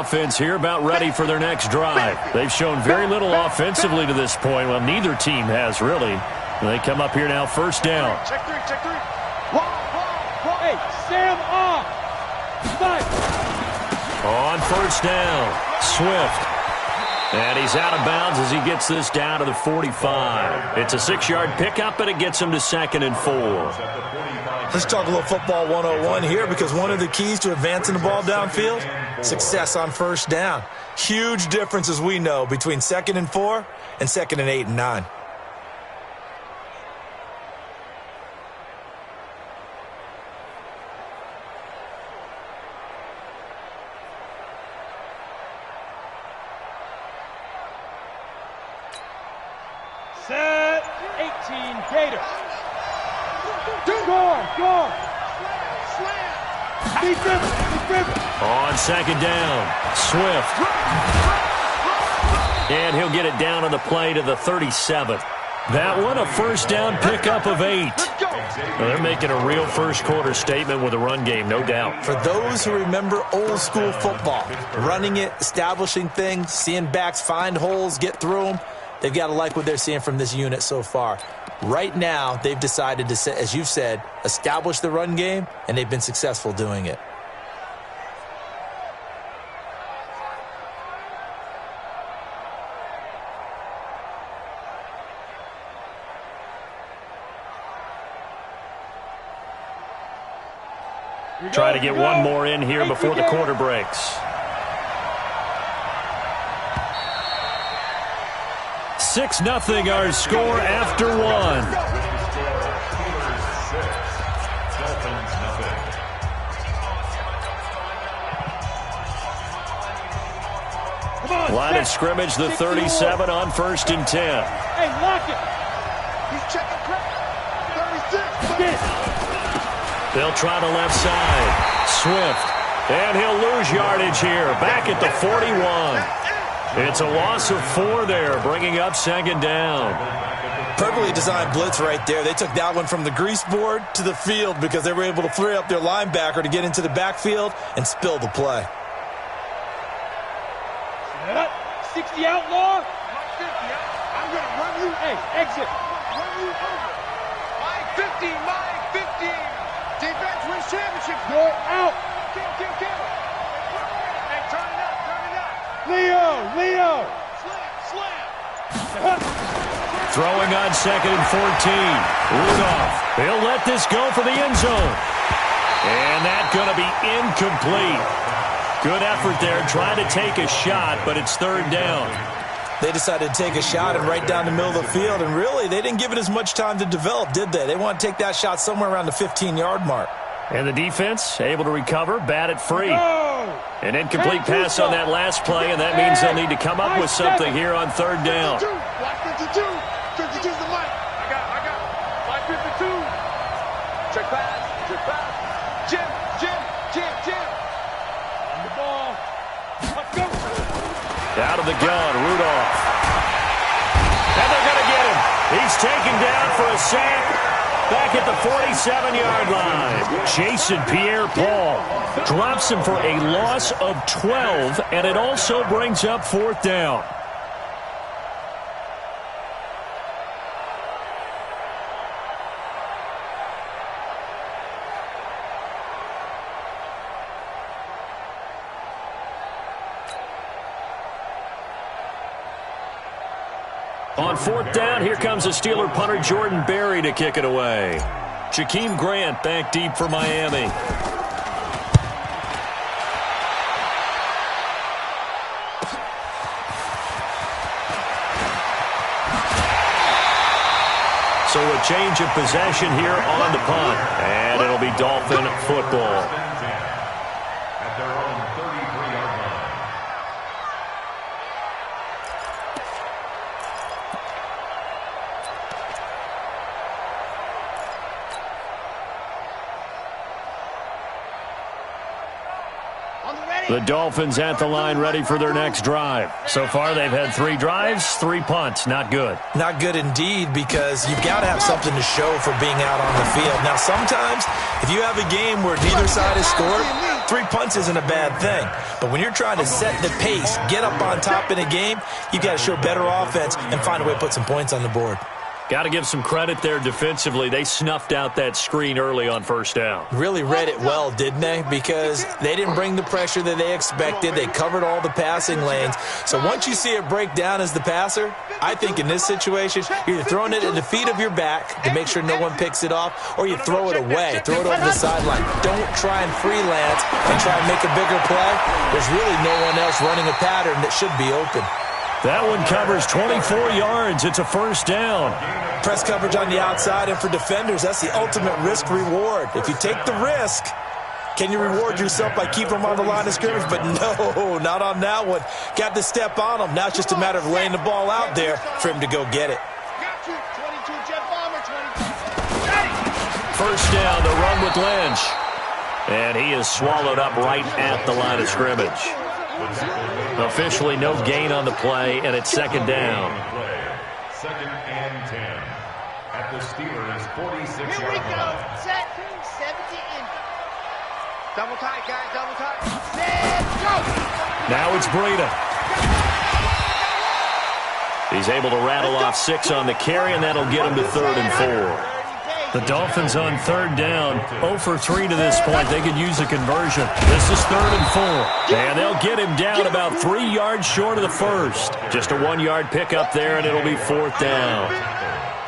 offense here, about ready for their next drive. They've shown very little offensively to this point. Well, neither team has, really. And they come up here now, first down. Check three. Hey, Sam off. Nice. On first down, Swift. And he's out of bounds as he gets this down to the 45. It's a 6-yard pickup, but it gets him to 2nd and 4. Let's talk a little football 101 here, because one of the keys to advancing the ball downfield, success on first down. Huge difference, as we know, between 2nd and 4 and 2nd and 8 and 9. Set 18 Gator. Go. On 2nd down, Swift. And he'll get it down on the play to the 37. That one, a first down pickup of 8. Well, they're making a real first-quarter statement with a run game, no doubt. For those who remember old-school football, running it, establishing things, seeing backs find holes, get through them, they've got to like what they're seeing from this unit so far. Right now, they've decided to, as you've said, establish the run game, and they've been successful doing it. Try to get one more in here before the quarter breaks. 6-0 our score after 1. Line of scrimmage, the 37 on 1st and 10. Hey, lock it. He's checking crack. 36. They'll try the left side. Swift. And he'll lose yardage here. Back at the 41. It's a loss of 4 there, bringing up 2nd down. Perfectly designed blitz right there. They took that one from the grease board to the field because they were able to free up their linebacker to get into the backfield and spill the play. 60 outlaw. 50. I'm going to run you. Hey, exit. Run you over. My 50. Defense wins championships. You're out. Kill. Hey, turn it up. Leo. Slam. Throwing on 2nd and 14. Rudolph. He'll let this go for the end zone. And that's going to be incomplete. Good effort there, trying to take a shot, but it's 3rd down. They decided to take a shot and right down the middle of the field, and really, they didn't give it as much time to develop, did they? They want to take that shot somewhere around the 15-yard mark. And the defense able to recover, bat it free. An incomplete pass on that last play, and that means they'll need to come up with something here on 3rd down. 52's the mic. I got it. 52. Check pass. Jim. On the ball. Let's go. Out of the gun, Rudolph. And they're going to get him. He's taken down for a sack. Back at the 47-yard line. Jason Pierre-Paul drops him for a loss of 12, and it also brings up 4th down. On 4th down, here comes the Steeler punter Jordan Berry to kick it away. Jakeem Grant back deep for Miami. So a change of possession here on the punt. And it'll be Dolphin football. The Dolphins at the line ready for their next drive. So far, they've had 3 drives, 3 punts. Not good. Not good indeed, because you've got to have something to show for being out on the field. Now, sometimes, if you have a game where neither side has scored, 3 punts isn't a bad thing. But when you're trying to set the pace, get up on top in a game, you've got to show better offense and find a way to put some points on the board. Got to give some credit there defensively. They snuffed out that screen early on first down. Really read it well, didn't they? Because they didn't bring the pressure that they expected. They covered all the passing lanes. So once you see it break down as the passer, I think in this situation, you're either throwing it at the feet of your back to make sure no one picks it off, or you throw it away, throw it over the sideline. Don't try and freelance and try and make a bigger play. There's really no one else running a pattern that should be open. That one covers 24 yards. It's a first down. Press coverage on the outside, and for defenders, that's the ultimate risk-reward. If you take the risk, can you reward yourself by keeping them on the line of scrimmage? But no, not on that one. Got to step on them. Now it's just a matter of laying the ball out there for him to go get it. First down, the run with Lynch. And he is swallowed up right at the line of scrimmage. Officially no gain on the play, and it's second down. Second and 10 at the Steelers' 46-yard line. Here we go. Set. 70 in. Double tight, guys. Double tight. Set. Go. Now it's Breida. He's able to rattle off 6 on the carry, and that'll get him to 3rd and 4. The Dolphins on 3rd down, 0 for 3 to this point. They could use a conversion. This is 3rd and 4. And they'll get him down about 3 yards short of the first. Just a 1-yard pickup there, and it'll be 4th down.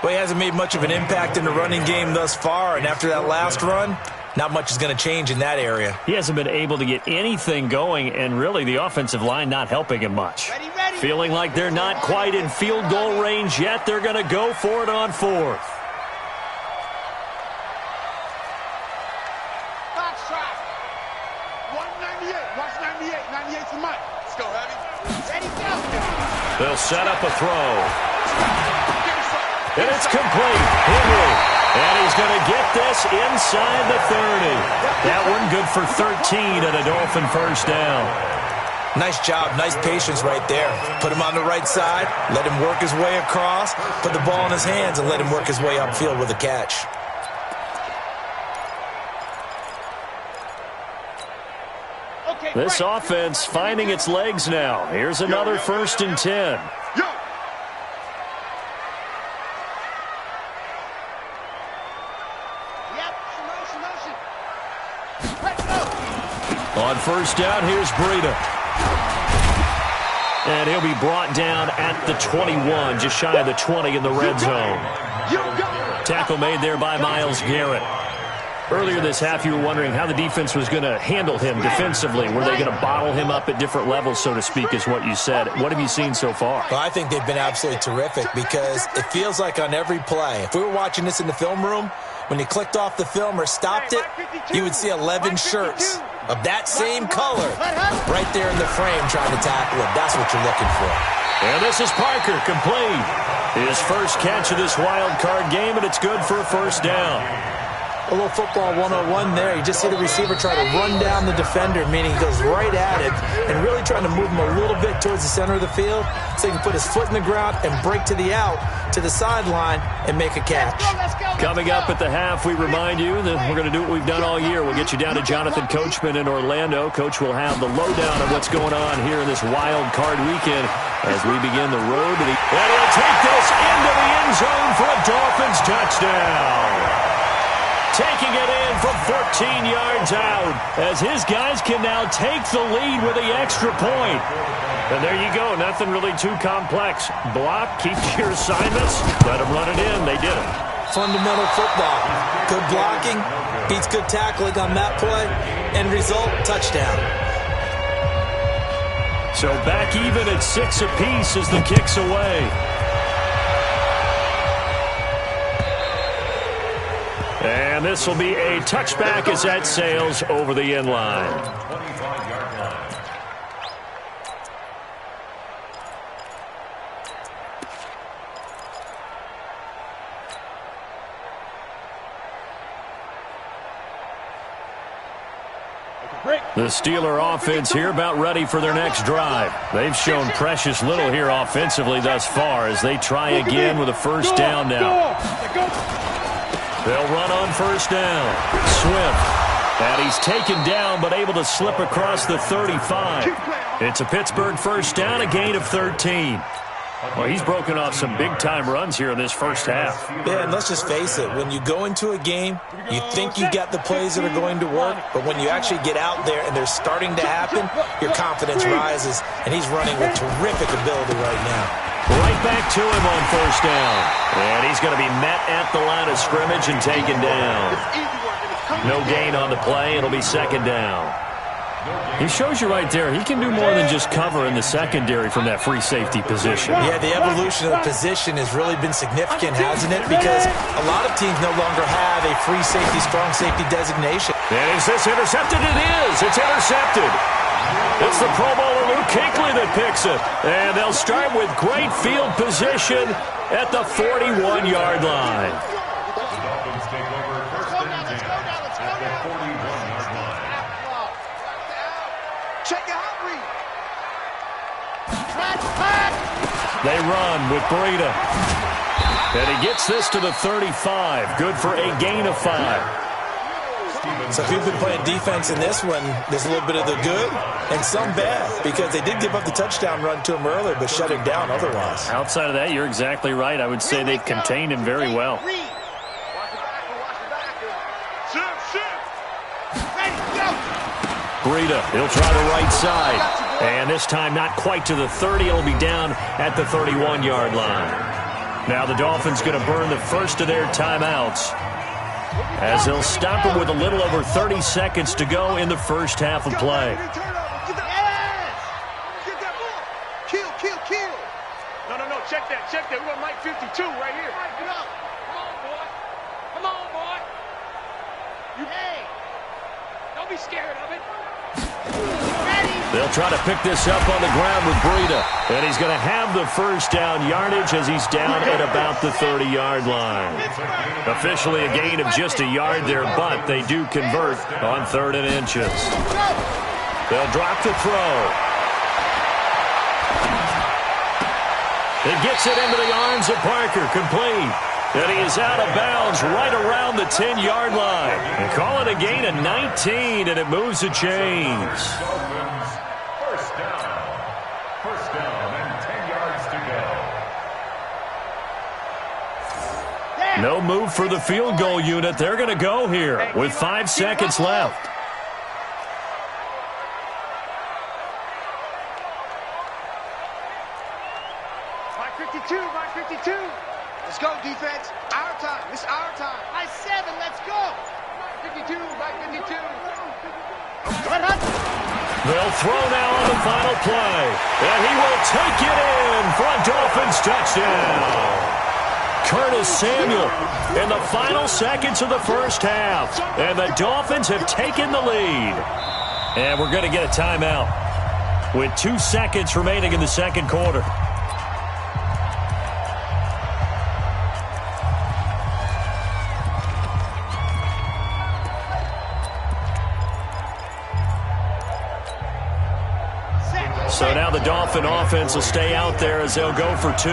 Well, he hasn't made much of an impact in the running game thus far, and after that last run, not much is going to change in that area. He hasn't been able to get anything going, and really the offensive line not helping him much. Feeling like they're not quite in field goal range yet, they're going to go for it on 4th. They'll set up a throw. And it's complete. Henry. And he's going to get this inside the 30. That one good for 13 and a Dolphin first down. Nice job. Nice patience right there. Put him on the right side. Let him work his way across. Put the ball in his hands and let him work his way upfield with a catch. This offense finding its legs now. Here's another 1st and 10. On first down, here's Breida. And he'll be brought down at the 21, just shy of the 20 in the red zone. Tackle made there by Myles Garrett. Earlier this half, you were wondering how the defense was going to handle him defensively. Were they going to bottle him up at different levels, so to speak, is what you said. What have you seen so far? Well, I think they've been absolutely terrific because it feels like on every play, if we were watching this in the film room, when you clicked off the film or stopped it, you would see 11 shirts of that same color right there in the frame trying to tackle him. That's what you're looking for. And this is Parker, complete. His first catch of this wild card game, and it's good for a first down. A little football 101 there. You just see the receiver try to run down the defender, meaning he goes right at it and really trying to move him a little bit towards the center of the field so he can put his foot in the ground and break to the out, to the sideline, and make a catch. Coming up at the half, we remind you that we're going to do what we've done all year. We'll get you down to Jonathan Coachman in Orlando. Coach will have the lowdown of what's going on here in this wild card weekend as we begin the road to the... And he'll take this into the end zone for a Dolphins touchdown. Taking it in from 14 yards out as his guys can now take the lead with the extra point. And there you go. Nothing really too complex. Block, keep your assignments, let them run it in. They did it. Fundamental football. Good blocking, beats good tackling on that play. End result, touchdown. So back even at 6 apiece as the kick's away. And this will be a touchback as that sails over the end line. 25-yard line. The Steeler offense here about ready for their next drive. They've shown precious little here offensively thus far as they try again with a first down now. They'll run on first down. Swift. And he's taken down but able to slip across the 35. It's a Pittsburgh first down, a gain of 13. Well, he's broken off some big-time runs here in this first half. Yeah, and let's just face it. When you go into a game, you think you got the plays that are going to work, but when you actually get out there and they're starting to happen, your confidence rises, and he's running with terrific ability right now. Right back to him on first down. And he's going to be met at the line of scrimmage and taken down. No gain on the play. It'll be second down. He shows you right there, he can do more than just cover in the secondary from that free safety position. Yeah, the evolution of the position has really been significant, hasn't it? Because a lot of teams no longer have a free safety, strong safety designation. And is this intercepted? It is. It's intercepted. It's the Pro Bowler Luke Kuechly that picks it. And they'll start with great field position at the 41-yard line. The Dolphins take over first and 10 at the 41-yard line. Check your hot read. They run with Breida. And he gets this to the 35. Good for a gain of 5. So if you've been playing defense in this one, there's a little bit of the good and some bad, because they did give up the touchdown run to him earlier, but shut him down otherwise. Outside of that, you're exactly right. I would say they've contained him very well. Breida, he'll try the right side. And this time not quite to the 30. It'll be down at the 31-yard line. Now the Dolphins going to burn the first of their timeouts, as they'll stop him with a little over 30 seconds to go in the first half of play. Kill. No. Check that. We got Mike 52 right here. Come on, boy. Hey, don't be scared of it. They'll try to pick this up on the ground with Breida. And he's going to have the first down yardage as he's down at about the 30-yard line. Officially a gain of just a yard there, but they do convert on 3rd and inches. They'll drop the throw. He gets it into the arms of Parker, complete. And he is out of bounds right around the 10-yard line. And call it a gain of 19, and it moves the chains. First down and 10 yards to go. No move for the field goal unit. They're going to go here with 5 seconds left. Mike 52. Let's go, defense. Our time. It's our time. Mike 7. Let's go. Mike 52. They'll throw now on the final play. And he will take it in for a Dolphins touchdown. Curtis Samuel in the final seconds of the first half. And the Dolphins have taken the lead. And we're going to get a timeout with 2 seconds remaining in the second quarter. So now the Dolphin offense will stay out there as they'll go for 2.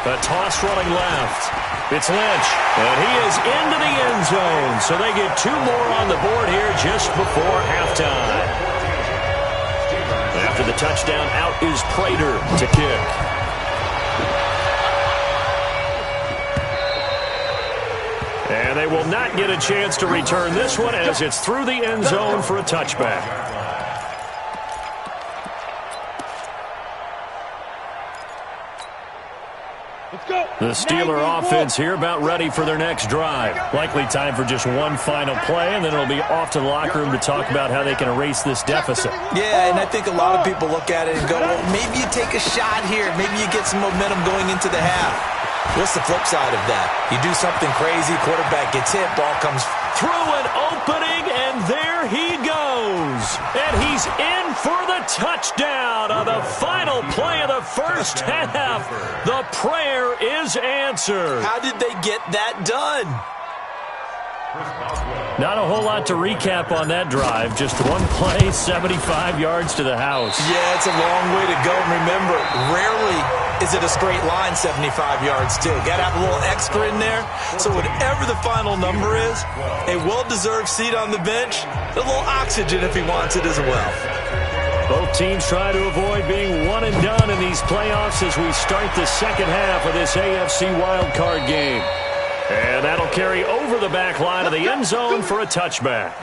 A toss running left. It's Lynch, and he is into the end zone. So they get 2 more on the board here just before halftime. After the touchdown, out is Prater to kick. And they will not get a chance to return this one as it's through the end zone for a touchback. The Steeler offense here about ready for their next drive. Likely time for just one final play, and then it'll be off to the locker room to talk about how they can erase this deficit. Yeah, and I think a lot of people look at it and go, well, maybe you take a shot here. Maybe you get some momentum going into the half. What's the flip side of that? You do something crazy, quarterback gets hit, ball comes through an opening, and there he goes. And he's in for the touchdown on the final play of the first half. The prayer is answered. How did they get that done? Not a whole lot to recap on that drive. Just one play, 75 yards to the house. Yeah, it's a long way to go. And remember, rarely is it a straight line 75 yards, too. Got to have a little extra in there. So whatever the final number is, a well-deserved seat on the bench, a little oxygen if he wants it as well. Both teams try to avoid being one and done in these playoffs as we start the second half of this AFC wildcard game. And that'll carry over the back line of the end zone for a touchback.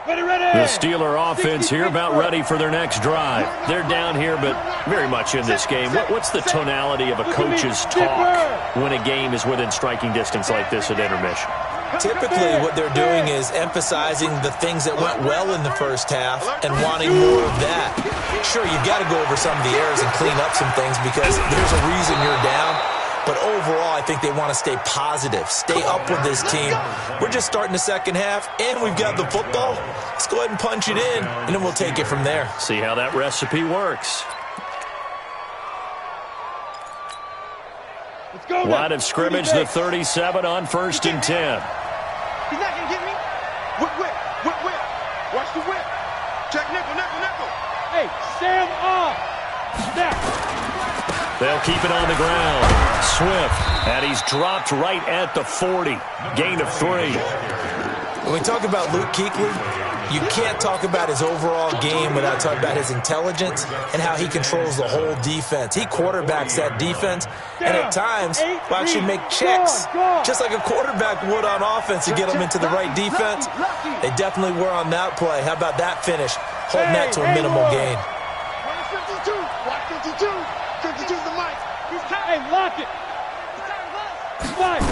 The Steeler offense here about ready for their next drive. They're down here, but very much in this game. What's the tonality of a coach's talk when a game is within striking distance like this at intermission? Typically, what they're doing is emphasizing the things that went well in the first half and wanting more of that. Sure, you've got to go over some of the errors and clean up some things because there's a reason you're down. But overall, I think they want to stay positive, stay up with this team. We're just starting the second half, and we've got the football. Let's go ahead and punch it in, and then we'll take it from there. See how that recipe works. Let's go. Line of scrimmage, the 37 on 1st and 10. He's not going to get me. Whip. Watch the whip. Check nickel. Hey, Sam off. Snap. They'll keep it on the ground. Swift, and he's dropped right at the 40. Gain of 3. When we talk about Luke Kuechly, you can't talk about his overall game without talking about his intelligence and how he controls the whole defense. He quarterbacks that defense, and at times will actually make checks, just like a quarterback would on offense to get them into the right defense. They definitely were on that play. How about that finish? Holding that to a minimal gain. 52. Watch 52. 52's the mic. Hey, lock it. Slide.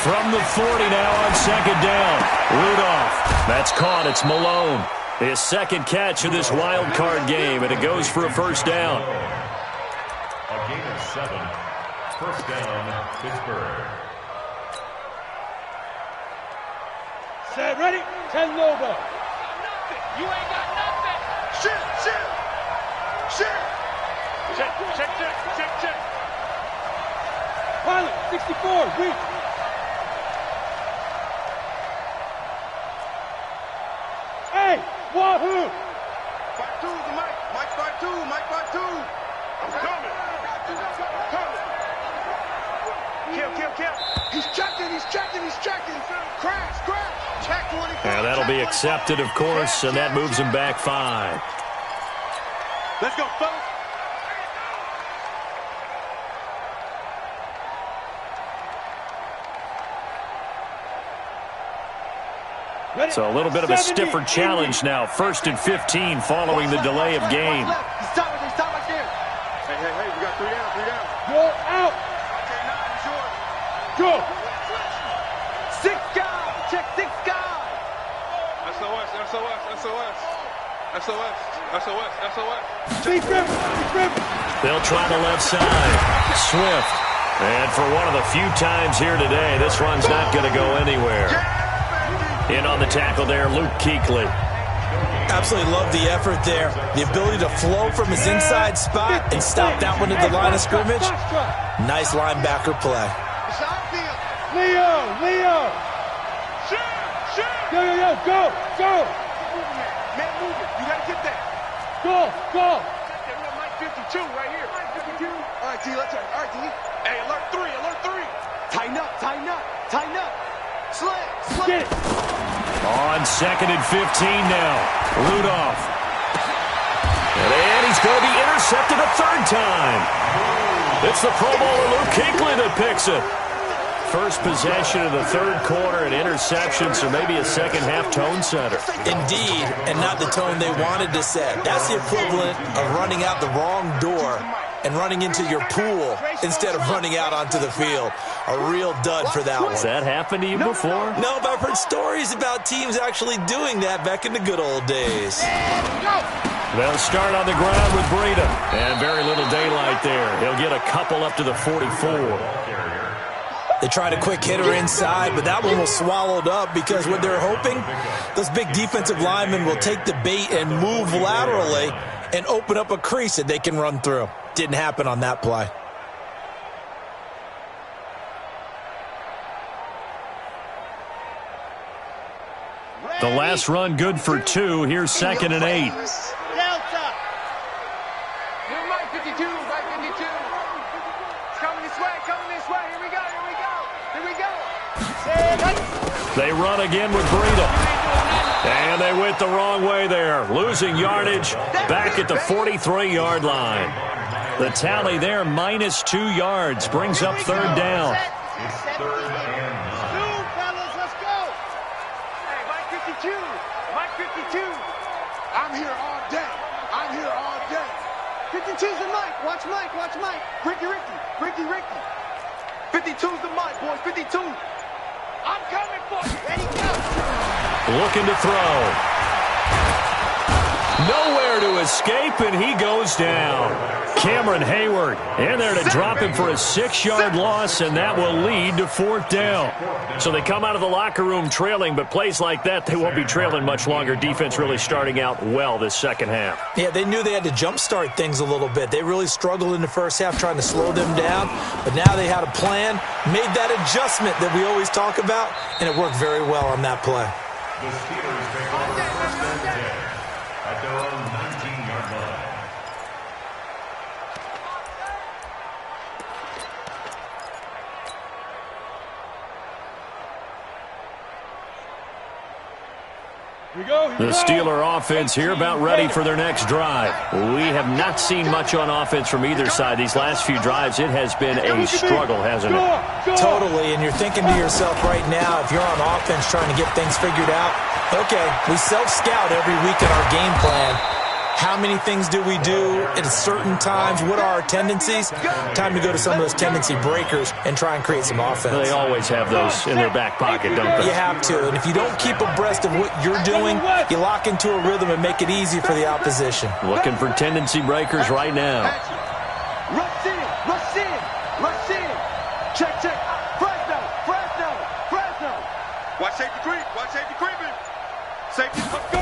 From the 40 now on 2nd down. Rudolph. That's caught. It's Malone. His second catch of this wild card game, and it goes for a first down. A gain of 7. First down, Pittsburgh. Set, ready? 10 Lobo. You ain't got nothing. Shit. Check. Pilot, 64, weak. Hey, wahoo! 5-2 is the mic. Mike 5-2. I'm coming. Kill. He's checking. Crash. Check 24. And that'll be accepted, of course, and that moves him back 5. Let's go, fellas. So a little bit of a stiffer challenge now. 1st and 15 following the delay of game. Stop right there. Hey, we got 3 down. Go out. Okay, 9 is yours. Go. 6 guys. Check 6 guys. SOS. Beat them. They'll try the left side. Swift. And for one of the few times here today, this run's not going to go anywhere. In on the tackle there, Luke Kuechly. Absolutely love the effort there. The ability to flow from his inside spot and stop that one at the line of scrimmage. Nice linebacker play. Leo. Go. Man, move it. You got to get that. Go. Mike 52 right here. Mike 52. All right, T, let's try. All right, T. Hey, alert 3. Tighten up. Slip. Get it. On 2nd and 15 now. Rudolph. And he's going to be intercepted a 3rd time. It's the Pro Bowler Luke Kuechly that picks it. First possession of the 3rd quarter, an interception, so maybe a second-half tone setter. Indeed, and not the tone they wanted to set. That's the equivalent of running out the wrong door and running into your pool instead of running out onto the field. A real dud for that one. Has that happened to you before? No, but I've heard stories about teams actually doing that back in the good old days. They'll start on the ground with Breida. And very little daylight there. He'll get a couple up to the 44. They tried a quick hitter inside, but that one was swallowed up because what they're hoping, those big defensive linemen will take the bait and move laterally and open up a crease that they can run through. Didn't happen on that play. The last run good for 2. Here's 2nd and 8. Delta. Here, Mike 52, Mike 52. It's coming this way, Here we go, here we go. They run again with Breida. And they went the wrong way there. Losing yardage back at the 43-yard line. The tally there, -2 yards, brings up 3rd down. It's 3rd and 9. Fellas, let's go. Hey, Mike 52, Mike 52. I'm here all day. 52's the Mike. Watch Mike. Ricky. 52's the Mike, boys. 52. I'm coming for you. Ready, go. Looking to throw. Nowhere to escape, and he goes down. Cameron Hayward in there to drop him for a 6-yard loss, and that will lead to 4th down. So they come out of the locker room trailing, but plays like that, they won't be trailing much longer. Defense really starting out well this second half. Yeah, they knew they had to jumpstart things a little bit. They really struggled in the first half trying to slow them down, but now they had a plan, made that adjustment that we always talk about, and it worked very well on that play. The Steelers take over 1st and 10 at their own 19-yard line. The Steeler offense here about ready for their next drive. We have not seen much on offense from either side. These last few drives, it has been a struggle, hasn't it? Totally, and you're thinking to yourself right now, if you're on offense trying to get things figured out, okay, we self-scout every week in our game plan. How many things do we do at certain times? What are our tendencies? Time to go to some of those tendency breakers and try and create some offense. They always have those in their back pocket, don't they? You have to, and if you don't keep abreast of what you're doing, you lock into a rhythm and make it easy for the opposition. Looking for tendency breakers right now. Rush in. Check. Fresno. Watch safety creeping. Safety, let's go.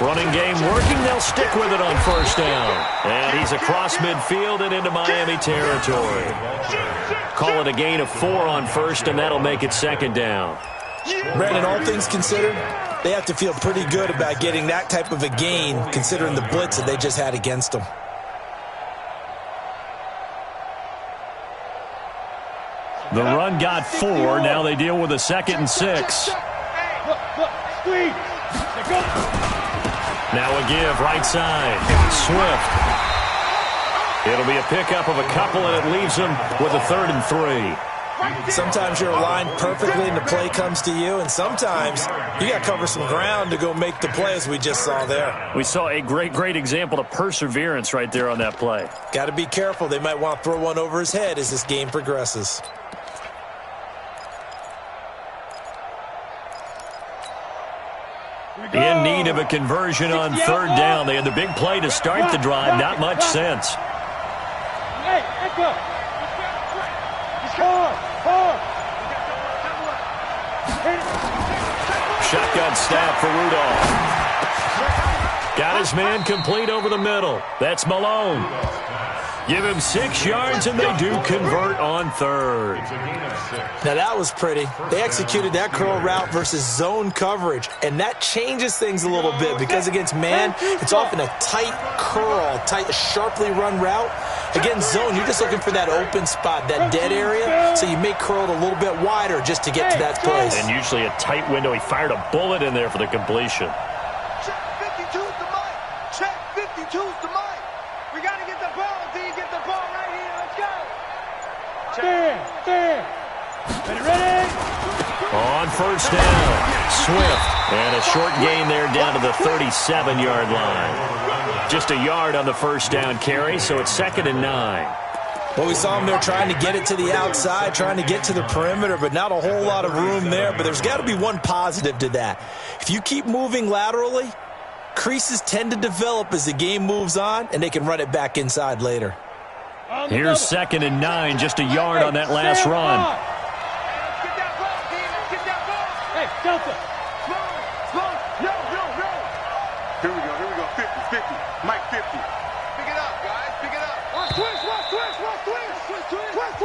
Running game working. They'll stick with it on 1st down. And he's across midfield and into Miami territory. Call it a gain of 4 on 1st, and that'll make it 2nd down. Brandon, all things considered, they have to feel pretty good about getting that type of a gain, considering the blitz that they just had against them. The run got 4. Now they deal with a 2nd and 6. Squeeze. Now a give, right side. Swift. It'll be a pickup of a couple, and it leaves them with a 3rd and 3. Sometimes you're aligned perfectly and the play comes to you, and sometimes you got to cover some ground to go make the play, as we just saw there. We saw a great example of perseverance right there on that play. Got to be careful. They might want to throw one over his head as this game progresses. In need of a conversion on 3rd down. They had the big play to start the drive. Not much sense. Hey, Echo. Shotgun snap for Rudolph. Got his man complete over the middle. That's Malone. Give him 6 yards, and they do convert on 3rd. Now, that was pretty. They executed that curl route versus zone coverage, and that changes things a little bit because against man, it's often a tight curl, sharply run route. Against zone, you're just looking for that open spot, that dead area, so you make curl it a little bit wider just to get to that place. And usually a tight window. He fired a bullet in there for the completion. Check 52's the mic. Check 52's the mic. We got to get the ball. Do you get the ball right here? Let's go. Stand. Ready? On 1st down, Swift. And a short gain there down to the 37-yard line. Just a yard on the 1st down carry, so it's 2nd and 9. Well, we saw him there trying to get it to the outside, trying to get to the perimeter, but not a whole lot of room there. But there's got to be one positive to that. If you keep moving laterally, creases tend to develop as the game moves on, and they can run it back inside later. Here's 2nd and 9, just a yard on that last run. Get that ball, D. Let's get that ball. Hey, Delta. Slow. No. Here we go. 50. Mike 50.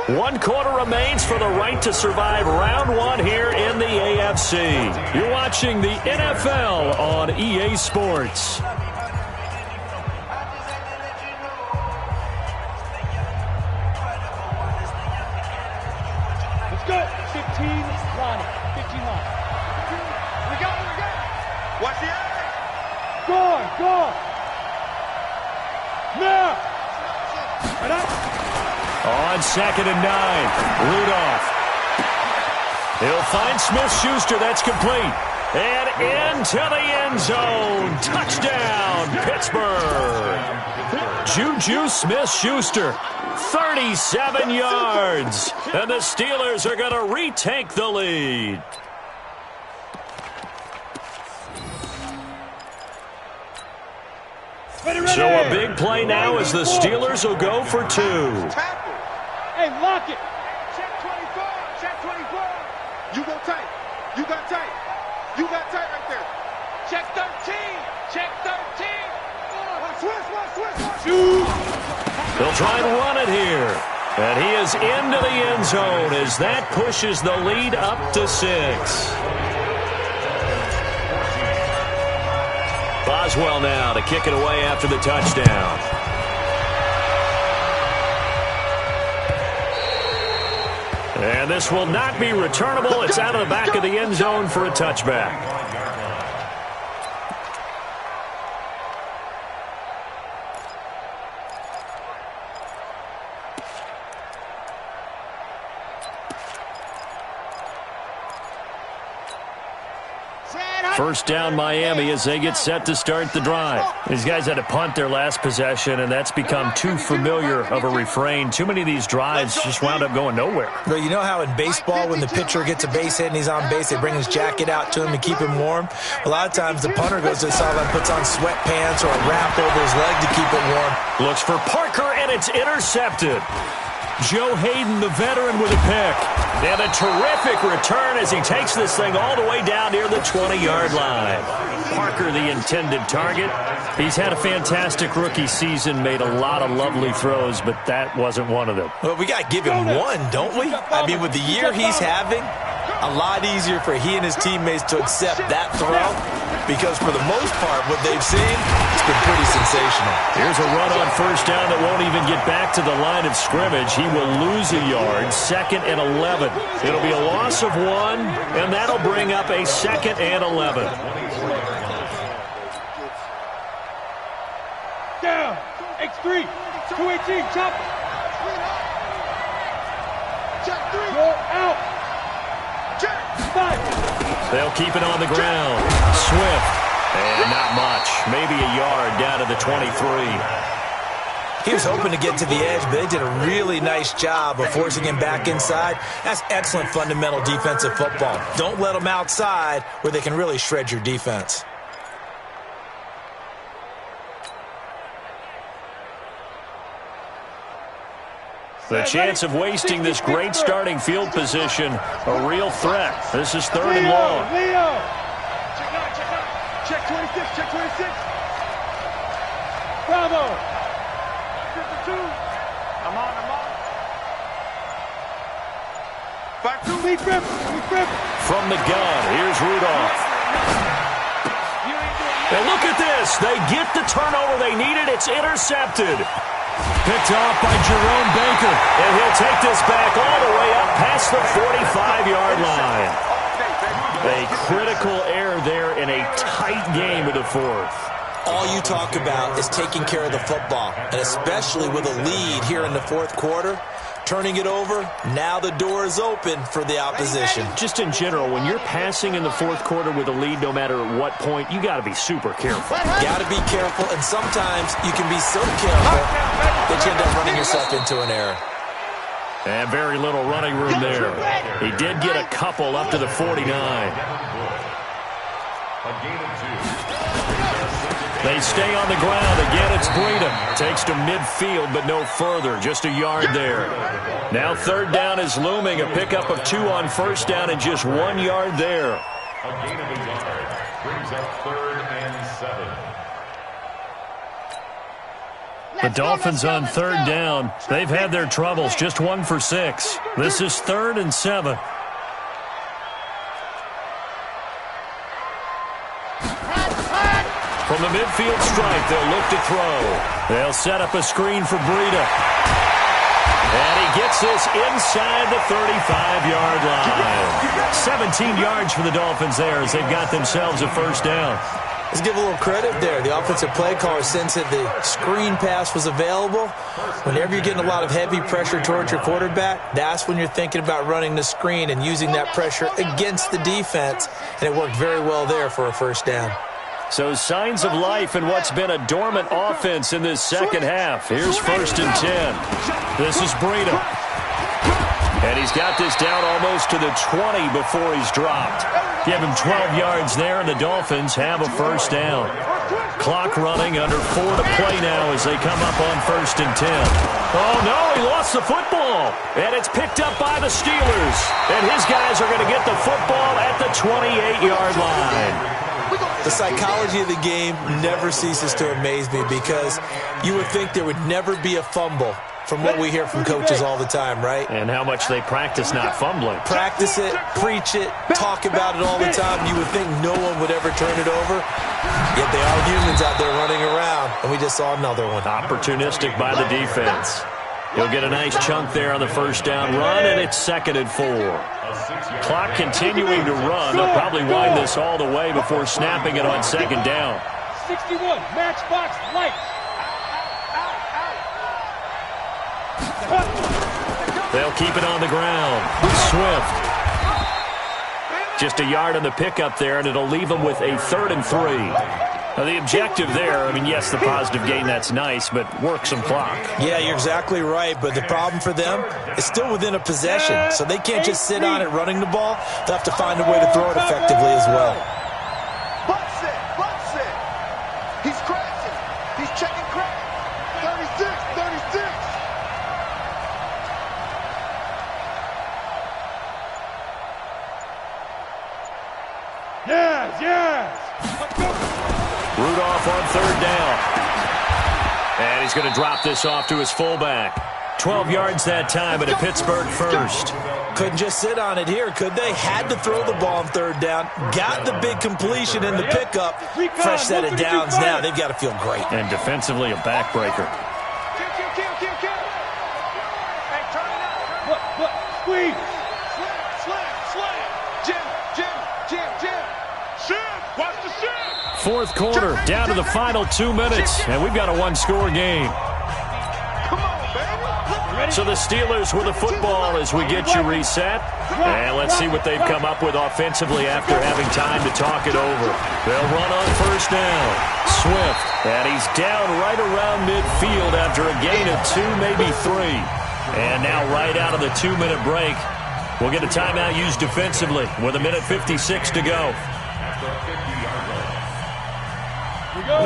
1 quarter remains for the right to survive round 1 here in the AFC. You're watching the NFL on EA Sports. Let's go. 15 line. 15 line. We got it. Watch the eye. Go. Now. And up. On 2nd and 9, Rudolph. He'll find Smith-Schuster. That's complete. And into the end zone. Touchdown, Pittsburgh. Juju Smith-Schuster, 37 yards. And the Steelers are going to retake the lead. So a big play now as the Steelers will go for 2. Hey, lock it. Check 24. Check 24. You go tight. You got tight. You got tight right there. Check 13. Check 13. Switch. They'll try and run it here. And he is into the end zone as that pushes the lead up to 6. Boswell now to kick it away after the touchdown. And this will not be returnable. It's out of the back of the end zone for a touchback. First down Miami as they get set to start the drive. These guys had to punt their last possession, and that's become too familiar of a refrain. Too many of these drives just wound up going nowhere. Well, you know how in baseball when the pitcher gets a base hit and he's on base, they bring his jacket out to him to keep him warm? A lot of times the punter goes to the sideline, puts on sweatpants or a wrap over his leg to keep it warm. Looks for Parker, and it's intercepted. Joe Hayden, the veteran, with a pick. And a terrific return as he takes this thing all the way down near the 20-yard line. Parker, the intended target. He's had a fantastic rookie season, made a lot of lovely throws, but that wasn't one of them. Well, we got to give him one, don't we? I mean, with the year he's having, a lot easier for he and his teammates to accept that throw because for the most part, what they've seen, it's been pretty sensational. Here's a run on first down that won't even get back to the line of scrimmage. He will lose a yard, 2nd and 11. It'll be a loss of 1, and that'll bring up a 2nd and 11. Down. X3. 218. Chop. Go out. Check. 5. They'll keep it on the ground. Swift. And not much. Maybe a yard down to the 23. He was hoping to get to the edge, but they did a really nice job of forcing him back inside. That's excellent fundamental defensive football. Don't let them outside where they can really shred your defense. The chance of wasting this great starting field position, a real threat. This is 3rd and long. Leo. Check out. Check 26. Check 26. Bravo. 52. I'm on. Back to Lee Griffin. From the gun, here's Rudolph. And look at this. They get the turnover they needed. It's intercepted. Picked off by Jerome Baker. And he'll take this back all the way up past the 45-yard line. A critical error there in a tight game of the 4th. All you talk about is taking care of the football, and especially with a lead here in the 4th quarter, turning it over, now the door is open for the opposition. Just in general, when you're passing in the 4th quarter with a lead, no matter at what point, you got to be super careful. Got to be careful, and sometimes you can be so careful that you end up running yourself into an error. And very little running room there. He did get a couple up to the 49. They stay on the ground. Again, it's Breedham. Takes to midfield, but no further. Just a yard there. Now 3rd down is looming. A pickup of 2 on 1st down and just 1 yard there. A gain of a yard brings up 3rd and 7. The Dolphins on third down. They've had their troubles, just 1 for 6. This is 3rd and 7. From the midfield stripe, they'll look to throw. They'll set up a screen for Breida. And he gets this inside the 35-yard line. 17 yards for the Dolphins there as they've got themselves a first down. Let's give a little credit there. The offensive play caller sensed that the screen pass was available. Whenever you're getting a lot of heavy pressure towards your quarterback, that's when you're thinking about running the screen and using that pressure against the defense. And it worked very well there for a first down. So signs of life in what's been a dormant offense in this second half. Here's 1st and 10. This is Breida. And he's got this down almost to the 20 before he's dropped. Give him 12 yards there, and the Dolphins have a first down. Clock running, under 4 to play now as they come up on 1st and 10. Oh, no, he lost the football. And it's picked up by the Steelers. And his guys are going to get the football at the 28-yard line. The psychology of the game never ceases to amaze me because you would think there would never be a fumble from what we hear from coaches all the time, right? And how much they practice not fumbling. Practice it, preach it, talk about it all the time. You would think no one would ever turn it over. Yet they are humans out there running around, and we just saw another one. Opportunistic by the defense. He'll get a nice chunk there on the first down run, and it's 2nd and 4. Clock continuing to run. They'll probably wind this all the way before snapping it on 2nd down. 61, matchbox, lights. They'll keep it on the ground. Swift. Just a yard on the pickup there, and it'll leave them with a 3rd and 3. Now, the objective there, I mean, yes, the positive gain, that's nice, but work some clock. Yeah, you're exactly right, but the problem for them is still within a possession, so they can't just sit on it running the ball. They'll have to find a way to throw it effectively as well. Butts it. He's crashing. He's checking crack. 36. Yes. Let's go. Rudolph on 3rd down. And he's going to drop this off to his fullback. 12 yards that time and a Pittsburgh first. Couldn't just sit on it here, could they? Had to throw the ball on 3rd down. Got the big completion in the pickup. Fresh set of downs now. They've got to feel great. And defensively a backbreaker. Kill. Hey, turn it out. Look. Squeeze. Slam. Jim. Shim. Watch the shim. 4th quarter, down to the final 2 minutes, and we've got a 1-score game. Come on, baby. So the Steelers with the football as we get you reset. And let's see what they've come up with offensively after having time to talk it over. They'll run on 1st down. Swift, and he's down right around midfield after a gain of 2, maybe 3. And now right out of the 2-minute break, we'll get a timeout used defensively with 1:56 to go.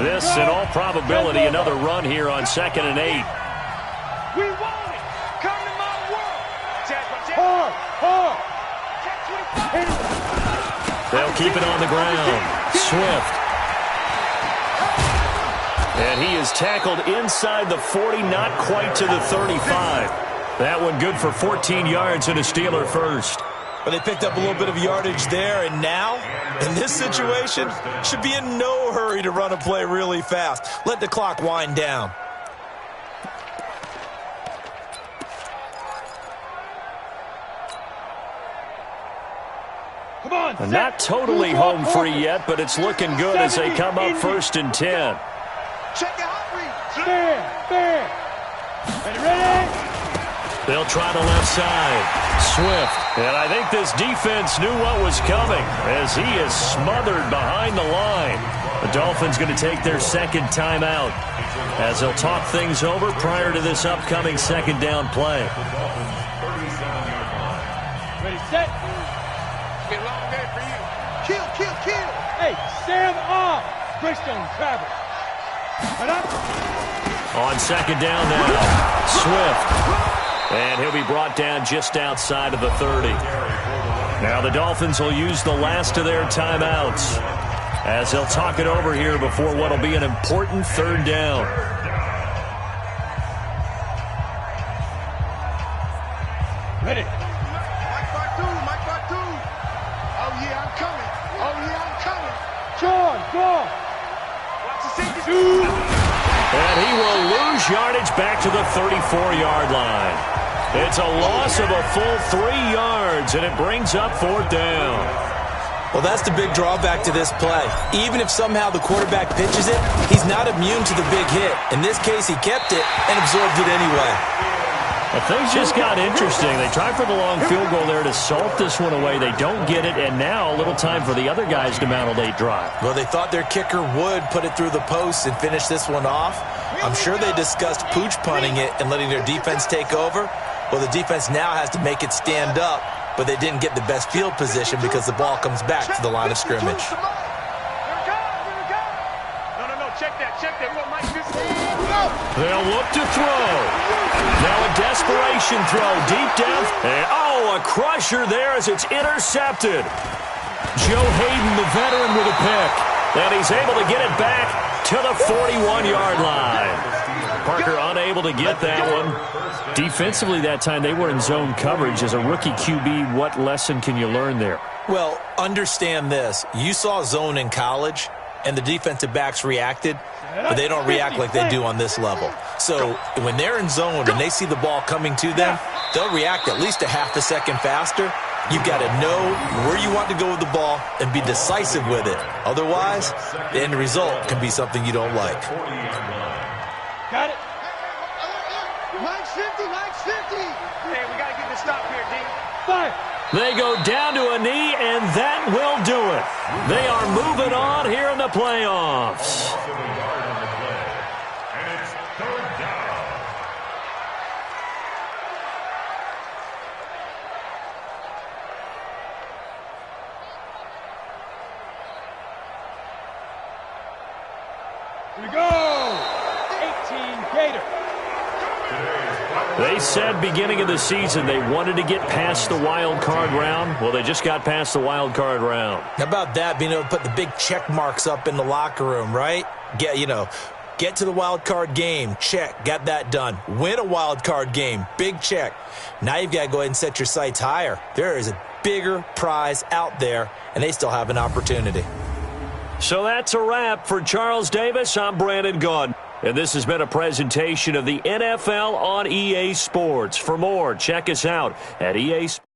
This, in all probability, another run here on 2nd and 8. We want it. Come to my world. Hard. They'll keep it on the ground. Swift. And he is tackled inside the 40, not quite to the 35. That one good for 14 yards and a Steeler first. But they picked up a little bit of yardage there, and now, in this situation, should be in no hurry to run a play really fast. Let the clock wind down. Come on, not totally home free yet, but it's looking good as they come up 1st and 10. Check your hot read. Fair. Ready? They'll try the left side. Swift. And I think this defense knew what was coming as he is smothered behind the line. The Dolphins going to take their 2nd timeout as they'll talk things over prior to this upcoming 2nd down play. Ready, set. It's been a long day for you. Kill. Hey, Sam off. Greystone Travis. Right up. On 2nd down now. Swift. And he'll be brought down just outside of the 30. Now the Dolphins will use the last of their timeouts as they'll talk it over here before what will be an important 3rd down. Ready. Mike Bartu. Oh, yeah, I'm coming. John, go. Watch the safety. And he will lose yardage back to the 34-yard line. It's a loss of a full 3 yards, and it brings up 4th down. Well, that's the big drawback to this play. Even if somehow the quarterback pitches it, he's not immune to the big hit. In this case, he kept it and absorbed it anyway. Well, things just got interesting. They tried for the long field goal there to salt this one away. They don't get it, and now a little time for the other guys to mount a late drive. Well, they thought their kicker would put it through the post and finish this one off. I'm sure they discussed pooch punting it and letting their defense take over. Well, the defense now has to make it stand up, but they didn't get the best field position because the ball comes back to the line of scrimmage. No, check that. They'll look to throw. Now a desperation throw deep down. And, a crusher there as it's intercepted. Joe Hayden, the veteran, with a pick. And he's able to get it back to the 41-yard line. Parker unable to get that one. Defensively that time, they were in zone coverage. As a rookie QB, what lesson can you learn there? Well, understand this. You saw zone in college, and the defensive backs reacted, but they don't react like they do on this level. So when they're in zone and they see the ball coming to them, they'll react at least a half a second faster. You've got to know where you want to go with the ball and be decisive with it. Otherwise, the end result can be something you don't like. Got it. Mike's 50. Hey, we got to get this stop here, D. 5. They go down to a knee, and that will do it. They are moving on here in the playoffs. And it's 3rd down. Here we go. 18 Gator. They said beginning of the season they wanted to get past the wild card round. Well, they just got past the wild card round. How about that, being able to put the big check marks up in the locker room, right? Get to the wild card game, check, got that done. Win a wild card game, big check. Now you've got to go ahead and set your sights higher. There is a bigger prize out there, and they still have an opportunity. So that's a wrap for Charles Davis. I'm Brandon Gaudin. And this has been a presentation of the NFL on EA Sports. For more, check us out at EA Sports.